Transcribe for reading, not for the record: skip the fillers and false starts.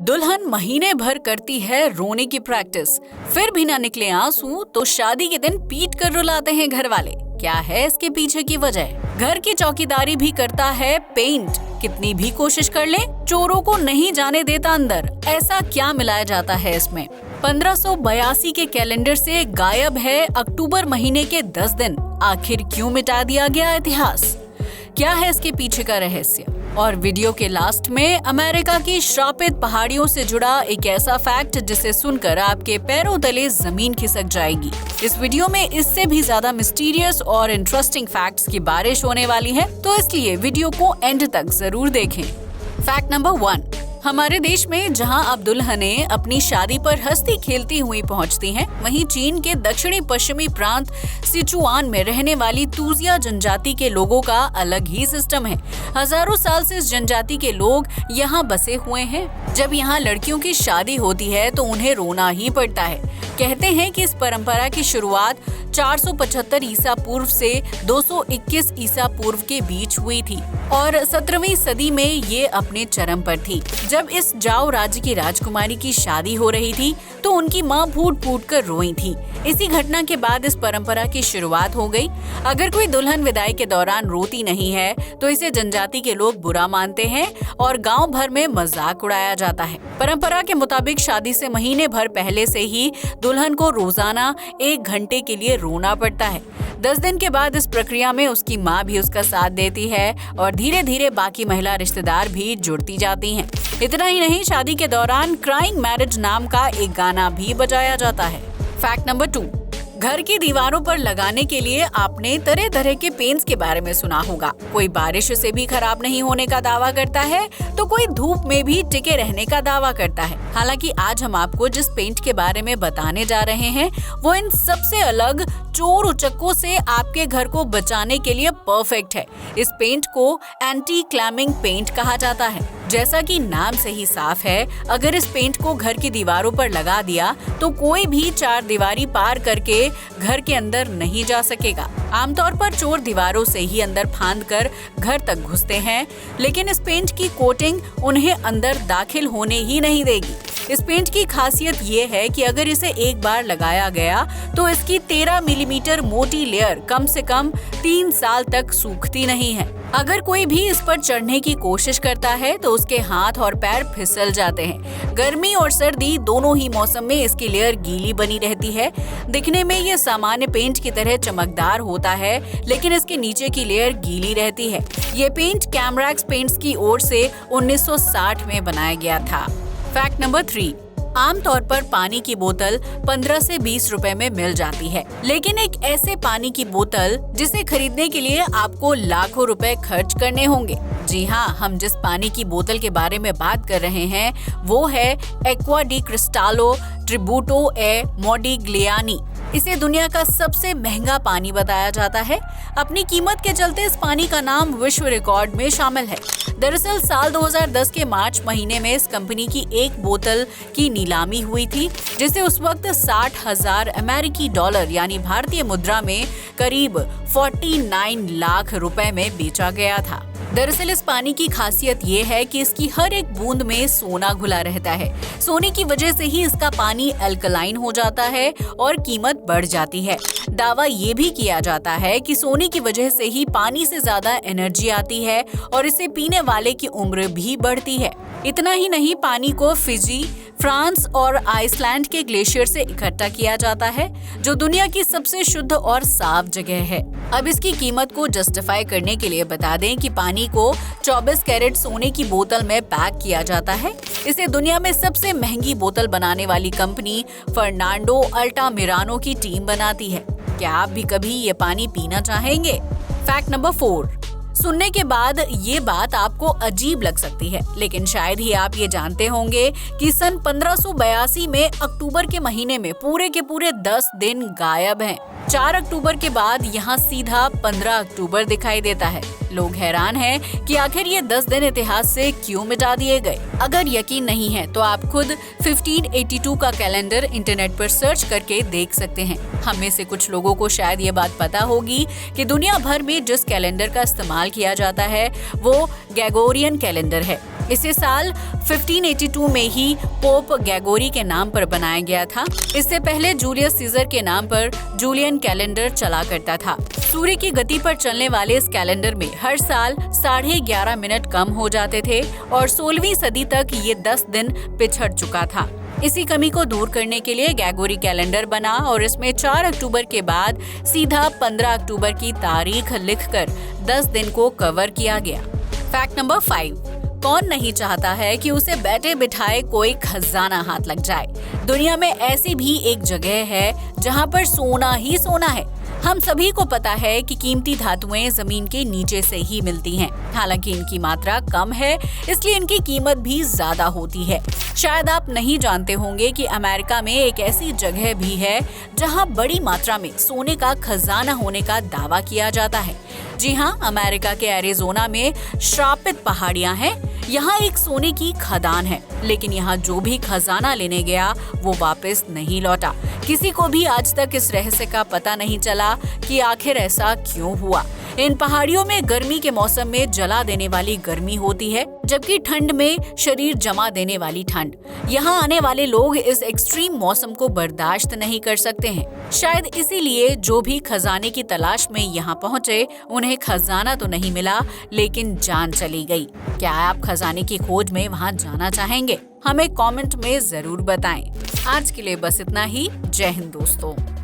दुल्हन महीने भर करती है रोने की प्रैक्टिस, फिर भी ना निकले आंसू तो शादी के दिन पीट कर रुलाते हैं घर वाले। क्या है इसके पीछे की वजह? घर की चौकीदारी भी करता है पेंट, कितनी भी कोशिश कर ले चोरों को नहीं जाने देता अंदर। ऐसा क्या मिलाया जाता है इसमें? 1582 के कैलेंडर से गायब है अक्टूबर महीने के 10 दिन। आखिर क्यों मिटा दिया गया इतिहास? क्या है इसके पीछे का रहस्य? और वीडियो के लास्ट में अमेरिका की श्रापित पहाड़ियों से जुड़ा एक ऐसा फैक्ट जिसे सुनकर आपके पैरों तले जमीन खिसक जाएगी। इस वीडियो में इससे भी ज्यादा मिस्टीरियस और इंटरेस्टिंग फैक्ट्स की बारिश होने वाली है, तो इसलिए वीडियो को एंड तक जरूर देखें। फैक्ट नंबर 1, हमारे देश में जहां अब दुल्हनें अपनी शादी पर हंसती खेलती हुई पहुंचती हैं, वहीं चीन के दक्षिणी पश्चिमी प्रांत सिचुआन में रहने वाली तुजिया जनजाति के लोगों का अलग ही सिस्टम है। हजारों साल से इस जनजाति के लोग यहाँ बसे हुए हैं। जब यहाँ लड़कियों की शादी होती है तो उन्हें रोना ही पड़ता है। कहते हैं कि इस परंपरा की शुरुआत 475 ईसा पूर्व से 221 ईसा पूर्व के बीच हुई थी और 17वीं सदी में ये अपने चरम पर थी। जब इस जाओ राज्य की राजकुमारी की शादी हो रही थी तो उनकी माँ फूट फूट कर रोई थी। इसी घटना के बाद इस परंपरा की शुरुआत हो गई। अगर कोई दुल्हन विदाई के दौरान रोती नहीं है तो इसे जनजाति के लोग बुरा मानते हैं और गांव भर में मजाक उड़ाया जाता है। परंपरा के मुताबिक शादी से महीने भर पहले से ही दुल्हन को रोजाना 1 घंटे के लिए रोना पड़ता है। 10 दिन के बाद इस प्रक्रिया में उसकी माँ भी उसका साथ देती है और धीरे धीरे बाकी महिला रिश्तेदार भी जुड़ती जाती हैं। इतना ही नहीं, शादी के दौरान क्राइंग मैरिज नाम का एक गाना भी बजाया जाता है। फैक्ट नंबर 2, घर की दीवारों पर लगाने के लिए आपने तरह तरह के पेंट्स के बारे में सुना होगा। कोई बारिश से भी खराब नहीं होने का दावा करता है तो कोई धूप में भी टिके रहने का दावा करता है। हालांकि आज हम आपको जिस पेंट के बारे में बताने जा रहे हैं वो इन सबसे अलग चोर उचक्कों से आपके घर को बचाने के लिए परफेक्ट है। इस पेंट को एंटी क्लैमिंग पेंट कहा जाता है। जैसा कि नाम से ही साफ है, अगर इस पेंट को घर की दीवारों पर लगा दिया तो कोई भी 4 दीवारी पार करके घर के अंदर नहीं जा सकेगा। आमतौर पर चोर दीवारों से ही अंदर फांद कर घर तक घुसते हैं, लेकिन इस पेंट की कोटिंग उन्हें अंदर दाखिल होने ही नहीं देगी। इस पेंट की खासियत ये है कि अगर इसे एक बार लगाया गया तो इसकी 13 मिलीमीटर मोटी लेयर कम से कम 3 साल तक सूखती नहीं है। अगर कोई भी इस पर चढ़ने की कोशिश करता है तो उसके हाथ और पैर फिसल जाते हैं। गर्मी और सर्दी दोनों ही मौसम में इसकी लेयर गीली बनी रहती है। दिखने में ये सामान्य पेंट की तरह चमकदार होता है, लेकिन इसके नीचे की लेयर गीली रहती है। ये पेंट कैमरैक्स पेंट्स की ओर से 1960 में बनाया गया था। फैक्ट नंबर 3, आमतौर पर पानी की बोतल 15 से 20 रुपए में मिल जाती है, लेकिन एक ऐसे पानी की बोतल जिसे खरीदने के लिए आपको लाखों रुपए खर्च करने होंगे। जी हाँ, हम जिस पानी की बोतल के बारे में बात कर रहे हैं वो है एक्वा डी क्रिस्टालो ट्रिब्यूटो ए मोडिग्लियानी। इसे दुनिया का सबसे महंगा पानी बताया जाता है। अपनी कीमत के चलते इस पानी का नाम विश्व रिकॉर्ड में शामिल है। दरअसल साल 2010 के मार्च महीने में इस कंपनी की एक बोतल की नीलामी हुई थी, जिसे उस वक्त 60,000 अमेरिकी डॉलर यानी भारतीय मुद्रा में करीब 49 लाख रुपए में बेचा गया था। दरअसल इस पानी की खासियत ये है कि इसकी हर एक बूंद में सोना घुला रहता है। सोने की वजह से ही इसका पानी अल्कलाइन हो जाता है और कीमत बढ़ जाती है। दावा ये भी किया जाता है कि सोने की वजह से ही पानी से ज्यादा एनर्जी आती है और इसे पीने वाले की उम्र भी बढ़ती है। इतना ही नहीं, पानी को फिजी, फ्रांस और आइसलैंड के ग्लेशियर से इकट्ठा किया जाता है, जो दुनिया की सबसे शुद्ध और साफ जगह है। अब इसकी कीमत को जस्टिफाई करने के लिए बता दें कि पानी को 24 कैरेट सोने की बोतल में पैक किया जाता है। इसे दुनिया में सबसे महंगी बोतल बनाने वाली कंपनी फर्नांडो अल्टामिरानो की टीम बनाती है। क्या आप भी कभी ये पानी पीना चाहेंगे? फैक्ट नंबर 4, सुनने के बाद ये बात आपको अजीब लग सकती है, लेकिन शायद ही आप ये जानते होंगे कि सन 1582 में अक्टूबर के महीने में पूरे के पूरे 10 दिन गायब हैं। 4 अक्टूबर के बाद यहाँ सीधा 15 अक्टूबर दिखाई देता है। लोग हैरान हैं कि आखिर ये 10 दिन इतिहास से क्यों मिटा दिए गए। अगर यकीन नहीं है तो आप खुद 1582 का कैलेंडर इंटरनेट पर सर्च करके देख सकते हैं। हम में से कुछ लोगों को शायद ये बात पता होगी कि दुनिया भर में जिस कैलेंडर का इस्तेमाल किया जाता है वो ग्रेगोरियन कैलेंडर है। इसे साल 1582 में ही पोप गैगोरी के नाम पर बनाया गया था। इससे पहले जूलियस सीजर के नाम पर जूलियन कैलेंडर चला करता था। सूर्य की गति पर चलने वाले इस कैलेंडर में हर साल 11.5 मिनट कम हो जाते थे और 16वीं सदी तक ये 10 दिन पिछड़ चुका था। इसी कमी को दूर करने के लिए गैगोरी कैलेंडर बना और इसमें 4 अक्टूबर के बाद सीधा 15 अक्टूबर की तारीख लिखकर 10 दिन को कवर किया गया। फैक्ट नंबर 5, कौन नहीं चाहता है कि उसे बैठे बिठाए कोई खजाना हाथ लग जाए। दुनिया में ऐसी भी एक जगह है जहां पर सोना ही सोना है। हम सभी को पता है कि कीमती धातुएं जमीन के नीचे से ही मिलती हैं। हालांकि इनकी मात्रा कम है, इसलिए इनकी कीमत भी ज्यादा होती है। शायद आप नहीं जानते होंगे कि अमेरिका में एक ऐसी जगह भी है जहां बड़ी मात्रा में सोने का खजाना होने का दावा किया जाता है। जी हाँ, अमेरिका के एरिजोना में श्रापित पहाड़ियां हैं। यहाँ एक सोने की खदान है, लेकिन यहाँ जो भी खजाना लेने गया वो वापस नहीं लौटा। किसी को भी आज तक इस रहस्य का पता नहीं चला कि आखिर ऐसा क्यों हुआ। इन पहाड़ियों में गर्मी के मौसम में जला देने वाली गर्मी होती है, जबकि ठंड में शरीर जमा देने वाली ठंड। यहाँ आने वाले लोग इस एक्सट्रीम मौसम को बर्दाश्त नहीं कर सकते हैं। शायद इसीलिए जो भी खजाने की तलाश में यहाँ पहुँचे उन्हें खजाना तो नहीं मिला, लेकिन जान चली गई। क्या आप खजाने की खोज में वहाँ जाना चाहेंगे? हमें कमेंट में जरूर बताएं। आज के लिए बस इतना ही। जय हिंद दोस्तों।